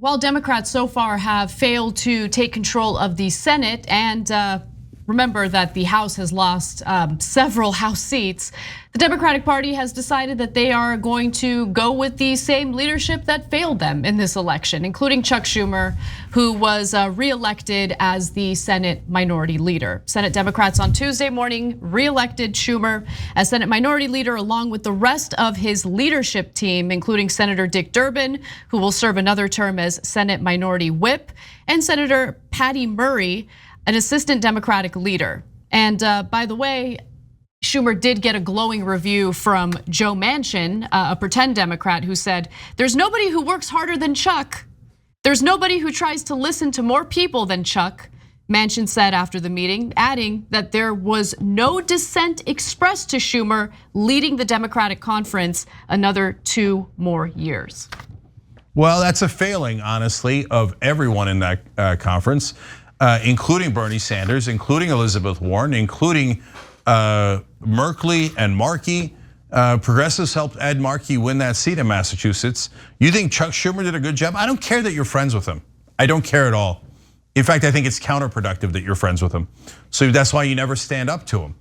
While Democrats so far have failed to take control of the Senate, and remember that the House has lost several House seats, the Democratic Party has decided that they are going to go with the same leadership that failed them in this election, including Chuck Schumer, who was reelected as the Senate Minority Leader. Senate Democrats on Tuesday morning reelected Schumer as Senate Minority Leader along with the rest of his leadership team, including Senator Dick Durbin, who will serve another term as Senate Minority Whip, and Senator Patty Murray, an assistant Democratic leader. And by the way, Schumer did get a glowing review from Joe Manchin, a pretend Democrat, who said, "There's nobody who works harder than Chuck. There's nobody who tries to listen to more people than Chuck," Manchin said after the meeting, adding that there was no dissent expressed to Schumer leading the Democratic conference another 2 more years. Well, that's a failing, honestly, of everyone in that conference, including Bernie Sanders, including Elizabeth Warren, including Merkley and Markey. Progressives helped Ed Markey win that seat in Massachusetts. You think Chuck Schumer did a good job? I don't care that you're friends with him. I don't care at all. In fact, I think it's counterproductive that you're friends with him. So that's why you never stand up to him.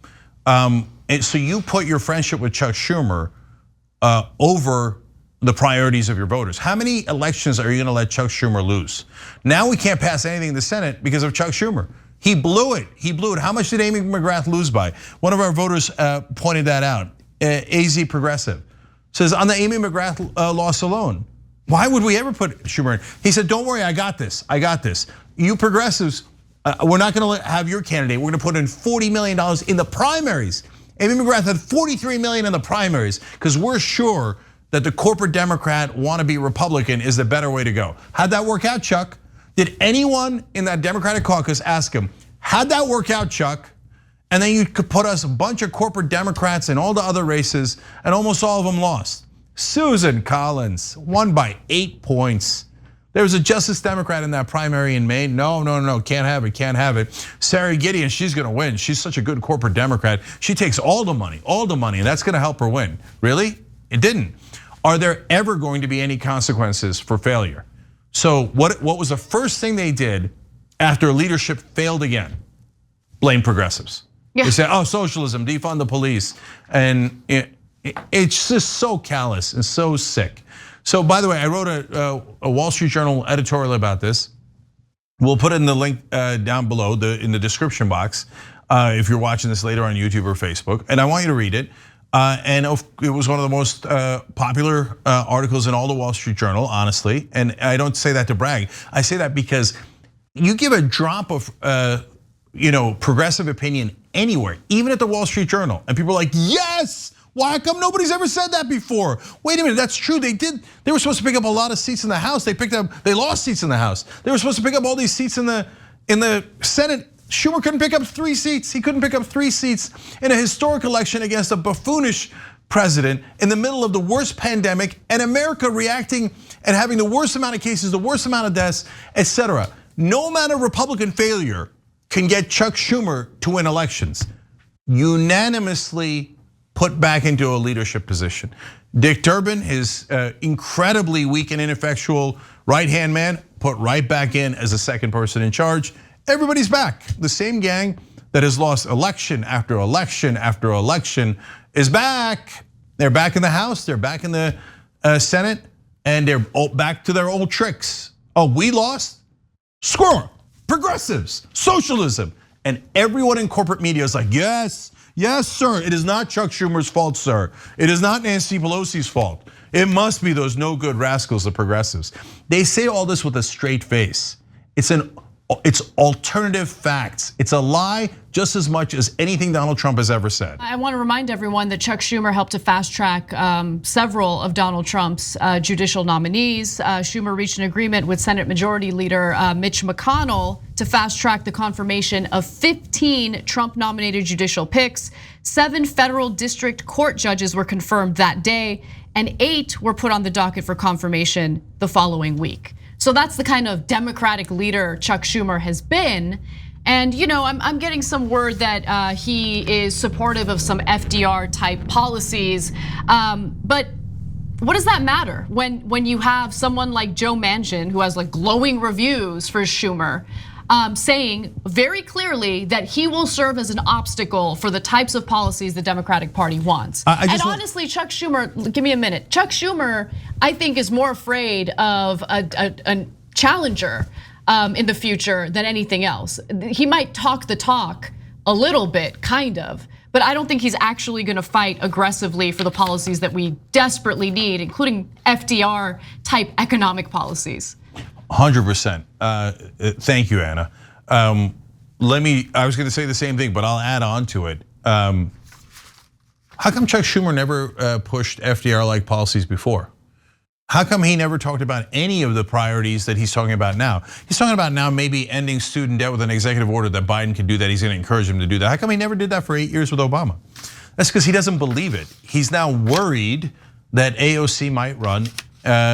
And so you put your friendship with Chuck Schumer over the priorities of your voters. How many elections are you gonna let Chuck Schumer lose? Now we can't pass anything in the Senate because of Chuck Schumer. He blew it, he blew it. How much did Amy McGrath lose by? One of our voters pointed that out, AZ Progressive. Says on the Amy McGrath loss alone, why would we ever put Schumer in? He said, don't worry, I got this, I got this. You progressives, we're not gonna have your candidate, we're gonna put in $40 million in the primaries. Amy McGrath had $43 million in the primaries because we're sure that the corporate Democrat wannabe Republican is the better way to go. How'd that work out, Chuck? Did anyone in that Democratic caucus ask him, how'd that work out, Chuck? And then you could put us a bunch of corporate Democrats in all the other races, and almost all of them lost. Susan Collins won by 8 points. There was a Justice Democrat in that primary in Maine. No, can't have it, can't have it. Sarah Gideon, she's gonna win. She's such a good corporate Democrat. She takes all the money, and that's gonna help her win. Really? It didn't. Are there ever going to be any consequences for failure? So what was the first thing they did after leadership failed again? Blame progressives. Yeah. They said, socialism, defund the police. And it's just so callous and so sick. So by the way, I wrote a Wall Street Journal editorial about this. We'll put it in the link down below in the description box if you're watching this later on YouTube or Facebook. And I want you to read it. And it was one of the most popular articles in all the Wall Street Journal, honestly. And I don't say that to brag. I say that because you give a drop of progressive opinion anywhere, even at the Wall Street Journal, and people are like, yes, why come nobody's ever said that before? Wait a minute, that's true. They did. They were supposed to pick up a lot of seats in the House. They lost seats in the House. They were supposed to pick up all these seats in the Senate. Schumer couldn't pick up 3 seats. He couldn't pick up 3 seats in a historic election against a buffoonish president in the middle of the worst pandemic, and America reacting and having the worst amount of cases, the worst amount of deaths, etc. No amount of Republican failure can get Chuck Schumer to win elections. Unanimously put back into a leadership position. Dick Durbin, his incredibly weak and ineffectual right-hand man, put right back in as the second person in charge. Everybody's back. The same gang that has lost election after election after election is back. They're back in the House, they're back in the Senate, and they're back to their old tricks. We lost? Screw 'em. Progressives, socialism. And everyone in corporate media is like, yes, yes, sir. It is not Chuck Schumer's fault, sir. It is not Nancy Pelosi's fault. It must be those no good rascals, the progressives. They say all this with a straight face. It's alternative facts. It's a lie just as much as anything Donald Trump has ever said. I want to remind everyone that Chuck Schumer helped to fast track several of Donald Trump's judicial nominees. Schumer reached an agreement with Senate Majority Leader Mitch McConnell to fast track the confirmation of 15 Trump nominated judicial picks. 7 federal district court judges were confirmed that day, and 8 were put on the docket for confirmation the following week. So that's the kind of Democratic leader Chuck Schumer has been. And I'm getting some word that he is supportive of some FDR type policies. But what does that matter when you have someone like Joe Manchin, who has like glowing reviews for Schumer, saying very clearly that he will serve as an obstacle for the types of policies the Democratic Party wants. And honestly, Chuck Schumer, give me a minute. Chuck Schumer, I think, is more afraid of a challenger in the future than anything else. He might talk the talk a little bit, kind of, but I don't think he's actually gonna fight aggressively for the policies that we desperately need, including FDR type economic policies. 100%. Thank you, Anna. I was gonna say the same thing, but I'll add on to it. How come Chuck Schumer never pushed FDR-like policies before? How come he never talked about any of the priorities that he's talking about now? He's talking about now maybe ending student debt with an executive order that Biden can do that. He's gonna encourage him to do that. How come he never did that for 8 years with Obama? That's because he doesn't believe it. He's now worried that AOC might run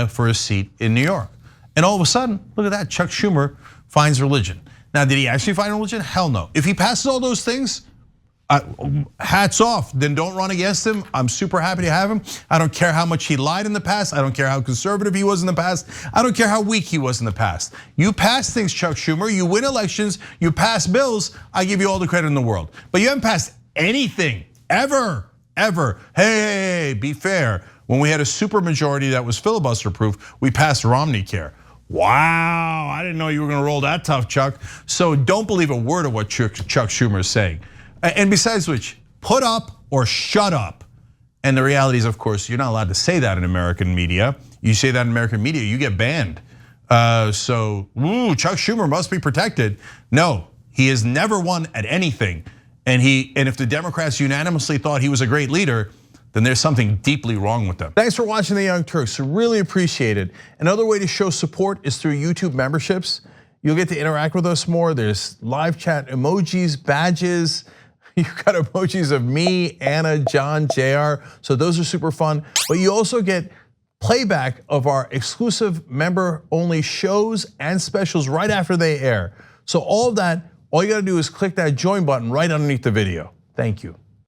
for a seat in New York. And all of a sudden, look at that, Chuck Schumer finds religion. Now, did he actually find religion? Hell no. If he passes all those things, hats off, then don't run against him. I'm super happy to have him. I don't care how much he lied in the past. I don't care how conservative he was in the past. I don't care how weak he was in the past. You pass things, Chuck Schumer, you win elections, you pass bills, I give you all the credit in the world. But you haven't passed anything, ever. Hey, be fair. When we had a super majority that was filibuster proof, we passed Romney Care. Wow, I didn't know you were gonna roll that tough, Chuck. So don't believe a word of what Chuck Schumer is saying. And besides which, put up or shut up. And the reality is, of course, you're not allowed to say that in American media. You say that in American media, you get banned. So, Chuck Schumer must be protected. No, he has never won at anything. And if the Democrats unanimously thought he was a great leader, then there's something deeply wrong with them. Thanks for watching The Young Turks, really appreciate it. Another way to show support is through YouTube memberships. You'll get to interact with us more. There's live chat emojis, badges. You've got emojis of me, Anna, John, JR. So those are super fun. But you also get playback of our exclusive member-only shows and specials right after they air. So all of that, all you gotta do is click that join button right underneath the video. Thank you.